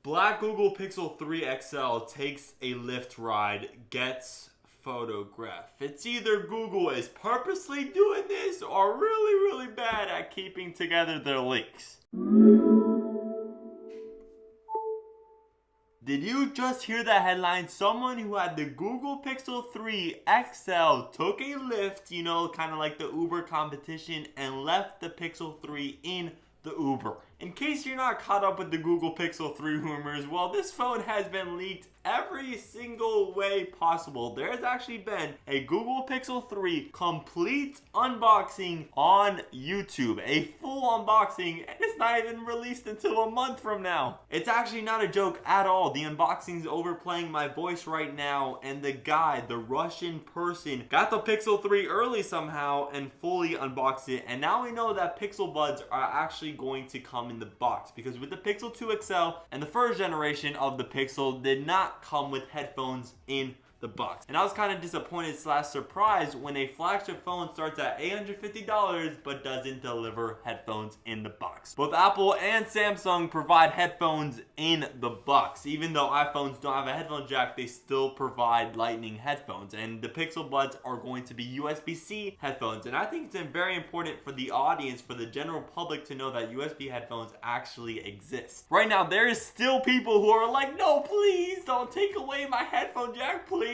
Black Google Pixel 3 XL takes a Lyft ride, gets photographed. It's either Google is purposely doing this or really bad at keeping together their leaks. Did you just hear that headline? Someone who had the Google Pixel 3 XL took a Lyft, you know, kind of like the Uber competition, and left the Pixel 3 in the Uber. In case you're not caught up with the Google Pixel 3 rumors, well, this phone has been leaked every single way possible. There's actually been a Google Pixel 3 complete unboxing on YouTube. A full unboxing, and it's not even released until a month from now. It's actually not a joke at all. The unboxing's overplaying my voice right now, and the guy, the Russian person, got the Pixel 3 early somehow and fully unboxed it. And now we know that Pixel Buds are actually going to come in the box, because with the Pixel 2 XL and the first generation of the Pixel did not come with headphones in the box. And I was kind of disappointed / surprised when a flagship phone starts at $850 but doesn't deliver headphones in the box. Both Apple and Samsung provide headphones in the box. Even though iPhones don't have a headphone jack, they still provide Lightning headphones, and the Pixel Buds are going to be USB-C headphones. And I think it's very important for the audience, for the general public, to know that USB headphones actually exist. Right now, there is still people who are like, no, please don't take away my headphone jack, please,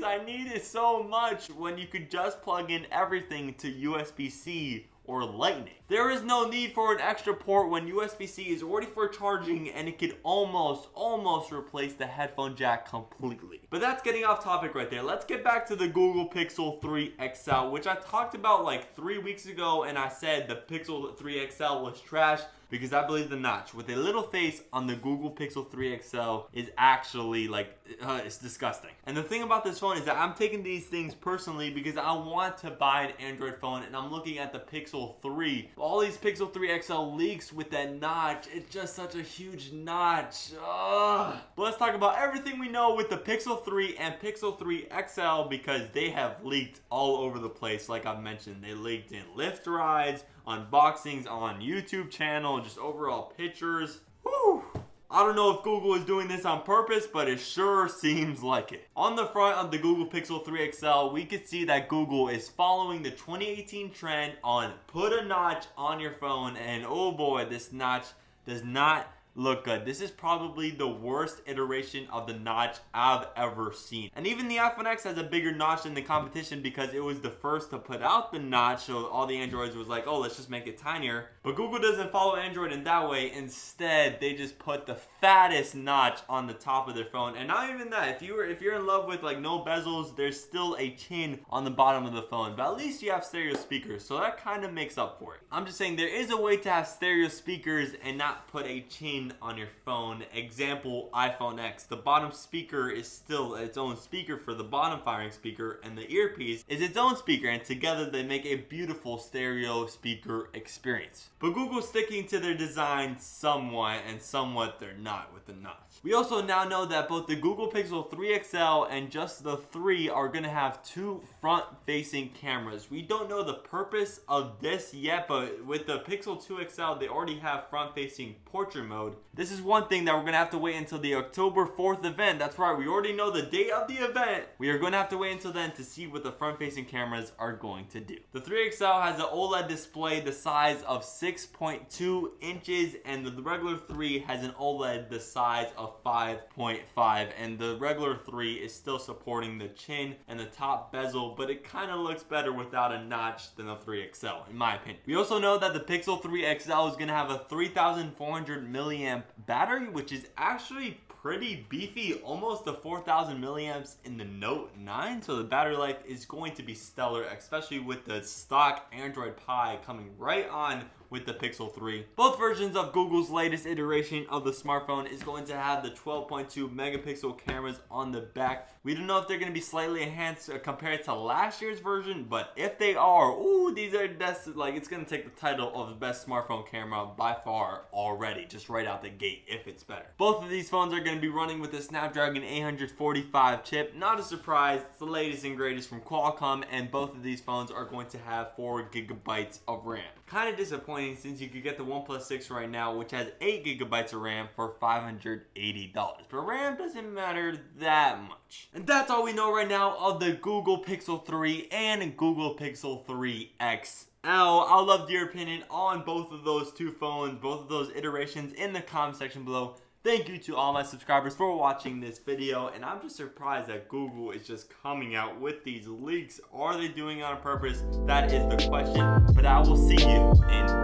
I need it so much, when you could just plug in everything to USB-C or Lightning. There is no need for an extra port when USB-C is already for charging, and it could almost replace the headphone jack completely. But that's getting off topic right there. Let's get back to the Google Pixel 3 XL, which I talked about like 3 weeks ago, and I said the Pixel 3 XL was trash because I believe the notch with a little face on the Google Pixel 3 XL is actually like, it's disgusting. And the thing about this phone is that I'm taking these things personally because I want to buy an Android phone, and I'm looking at the Pixel 3. All these Pixel 3 XL leaks with that notch, it's just such a huge notch. Ugh. But let's talk about everything we know with the Pixel 3 and Pixel 3 XL, because they have leaked all over the place. Like I've mentioned, they leaked in Lyft rides, unboxings on YouTube channel, just overall pictures. Whew. I don't know if Google is doing this on purpose, but it sure seems like it. On the front of the Google Pixel 3 XL, we can see that Google is following the 2018 trend on put a notch on your phone, and oh boy, this notch does not look good. This is probably the worst iteration of the notch I've ever seen. And even the iPhone X has a bigger notch in the competition because it was the first to put out the notch, so all the Androids was like, oh, let's just make it tinier. But Google doesn't follow Android in that way. Instead, they just put the fattest notch on the top of their phone. And not even that, if you're in love with like no bezels, there's still a chin on the bottom of the phone. But at least you have stereo speakers, so that kind of makes up for it. I'm just saying there is a way to have stereo speakers and not put a chin on your phone. Example, iPhone X. The bottom speaker is still its own speaker for the bottom firing speaker, and the earpiece is its own speaker, and together they make a beautiful stereo speaker experience. But Google's sticking to their design somewhat, and somewhat they're not with the notch. We also now know that both the Google Pixel 3 XL and just the 3 are going to have two front-facing cameras. We don't know the purpose of this yet, but with the Pixel 2 XL, they already have front-facing portrait mode. This is one thing that we're going to have to wait until the October 4th event. That's right, we already know the date of the event. We are going to have to wait until then to see what the front-facing cameras are going to do. The 3 XL has an OLED display the size of 6.2 inches, and the regular 3 has an OLED the size of 5.5, and the regular 3 is still supporting the chin and the top bezel, but it kind of looks better without a notch than the 3 XL, in my opinion. We also know that the Pixel 3 XL is going to have a 3,400 milliamp battery, which is actually pretty beefy, almost the 4,000 milliamps in the Note 9, so the battery life is going to be stellar, especially with the stock Android Pie coming right on with the Pixel 3. Both versions of Google's latest iteration of the smartphone is going to have the 12.2 megapixel cameras on the back. We don't know if they're going to be slightly enhanced compared to last year's version, but if they are, ooh, these are like, it's going to take the title of the best smartphone camera by far already, just right out the gate, if it's better. Both of these phones are going to be running with the Snapdragon 845 chip. Not a surprise, it's the latest and greatest from Qualcomm, and both of these phones are going to have 4 gigabytes of RAM. Kind of disappointed disappointing since you could get the OnePlus 6 right now, which has 8 gigabytes of RAM for $580. But RAM doesn't matter that much. And that's all we know right now of the Google Pixel 3 and Google Pixel 3 XL. I'd love your opinion on both of those two phones, both of those iterations in the comment section below. Thank you to all my subscribers for watching this video, and I'm just surprised that Google is just coming out with these leaks. Are they doing it on purpose? That is the question, but I will see you in